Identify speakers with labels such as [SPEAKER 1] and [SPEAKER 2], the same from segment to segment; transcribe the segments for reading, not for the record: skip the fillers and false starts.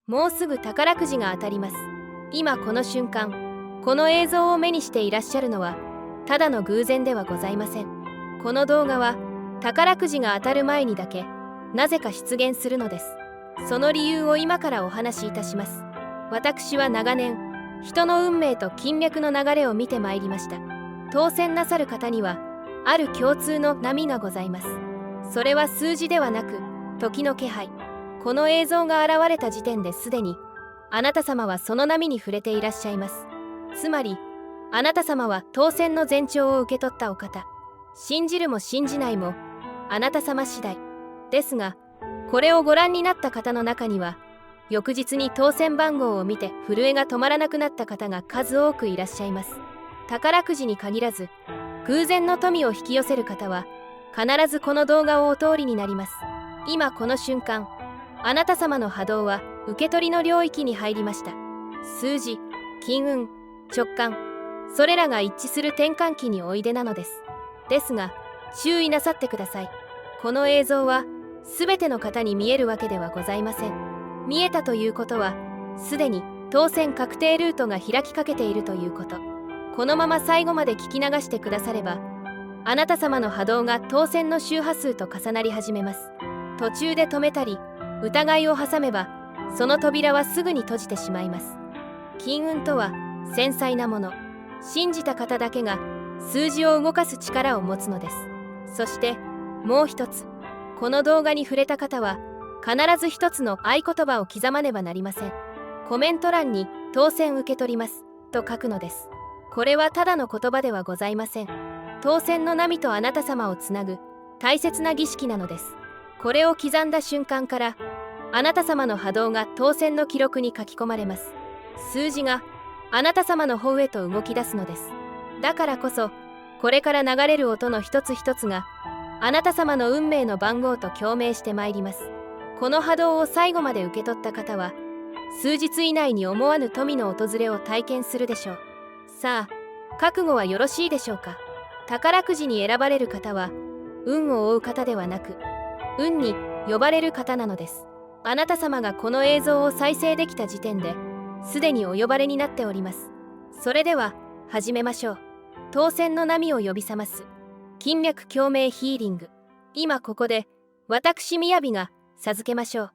[SPEAKER 1] もうすぐ宝くじが当たります。今この瞬間、この映像を目にしていらっしゃるのはただの偶然ではございません。この動画は宝くじが当たる前にだけなぜか出現するのです。その理由を今からお話しいたします。私は長年人の運命と金脈の流れを見てまいりました。当選なさる方にはある共通の波がございます。それは数字ではなく時の気配。この映像が現れた時点ですでにあなた様はその波に触れていらっしゃいます。つまりあなた様は当選の前兆を受け取ったお方。信じるも信じないもあなた様次第ですが、これをご覧になった方の中には翌日に当選番号を見て震えが止まらなくなった方が数多くいらっしゃいます。宝くじに限らず偶然の富を引き寄せる方は必ずこの動画をお通りになります。今この瞬間、あなた様の波動は受け取りの領域に入りました。数字、金運、直感、それらが一致する転換期においでなのです。ですが注意なさってください。この映像は全ての方に見えるわけではございません。見えたということはすでに当選確定ルートが開きかけているということ。このまま最後まで聞き流してくだされば、あなた様の波動が当選の周波数と重なり始めます。途中で止めたり疑いを挟めばその扉はすぐに閉じてしまいます。金運とは繊細なもの。信じた方だけが数字を動かす力を持つのです。そしてもう一つ、この動画に触れた方は必ず一つの合言葉を刻まねばなりません。コメント欄に当選受け取りますと書くのです。これはただの言葉ではございません。当選の波とあなた様をつなぐ大切な儀式なのです。これを刻んだ瞬間からあなた様の波動が当選の記録に書き込まれます。数字があなた様の方へと動き出すのです。だからこそこれから流れる音の一つ一つがあなた様の運命の番号と共鳴してまいります。この波動を最後まで受け取った方は数日以内に思わぬ富の訪れを体験するでしょう。さあ、覚悟はよろしいでしょうか。宝くじに選ばれる方は運を追う方ではなく運に呼ばれる方なのです。あなた様がこの映像を再生できた時点ですでにお呼ばれになっております。それでは始めましょう。当選の波を呼び覚ます金脈共鳴ヒーリング。今ここで私みやびが授けましょう。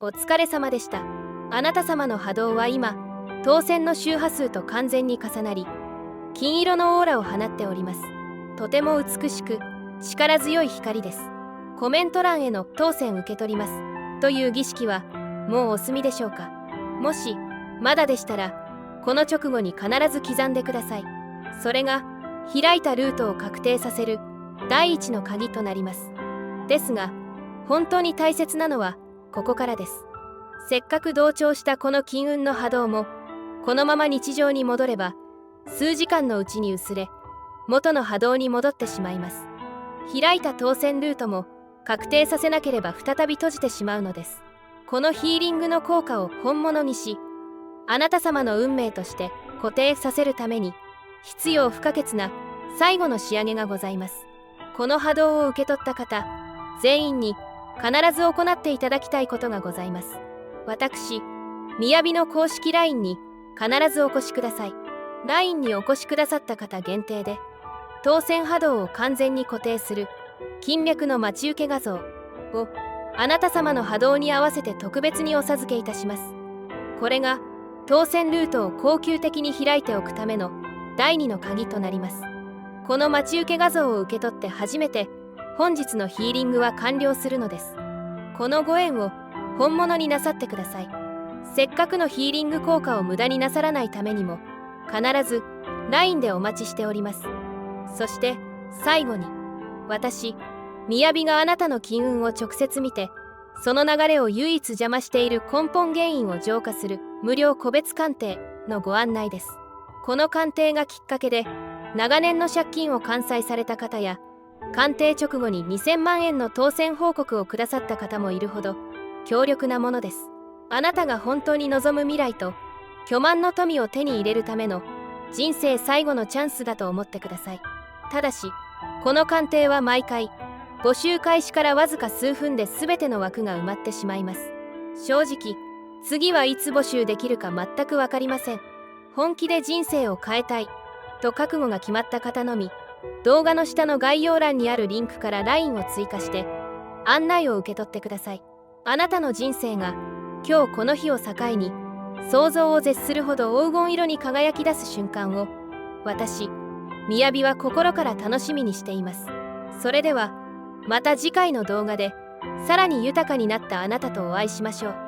[SPEAKER 1] お疲れ様でした。あなた様の波動は今、当選の周波数と完全に重なり、金色のオーラを放っております。とても美しく、力強い光です。コメント欄への当選受け取りますという儀式は、もうお済みでしょうか。もし、まだでしたら、この直後に必ず刻んでください。それが、開いたルートを確定させる第一の鍵となります。ですが、本当に大切なのは、ここからです。せっかく同調したこの金運の波動も、このまま日常に戻れば、数時間のうちに薄れ、元の波動に戻ってしまいます。開いた当選ルートも、確定させなければ再び閉じてしまうのです。このヒーリングの効果を本物にし、あなた様の運命として固定させるために、必要不可欠な最後の仕上げがございます。この波動を受け取った方、全員に必ず行っていただきたいことがございます。私、みやびの公式 LINE に必ずお越しください。LINE にお越しくださった方限定で、当選波動を完全に固定する金脈の待ち受け画像をあなた様の波動に合わせて特別にお授けいたします。これが当選ルートを恒久的に開いておくための第2の鍵となります。この待ち受け画像を受け取って初めて本日のヒーリングは完了するのです。このご縁を本物になさってください。せっかくのヒーリング効果を無駄になさらないためにも、必ず LINE でお待ちしております。そして最後に、私、みやびがあなたの金運を直接見て、その流れを唯一邪魔している根本原因を浄化する無料個別鑑定のご案内です。この鑑定がきっかけで、長年の借金を完済された方や、鑑定直後に2000万円の当選報告をくださった方もいるほど強力なものです。あなたが本当に望む未来と巨万の富を手に入れるための人生最後のチャンスだと思ってください。ただし、この鑑定は毎回募集開始からわずか数分で全ての枠が埋まってしまいます。正直、次はいつ募集できるか全く分かりません。本気で人生を変えたいと覚悟が決まった方のみ、動画の下の概要欄にあるリンクから LINE を追加して案内を受け取ってください。あなたの人生が今日この日を境に想像を絶するほど黄金色に輝き出す瞬間を、私、みやびは心から楽しみにしています。それではまた次回の動画でさらに豊かになったあなたとお会いしましょう。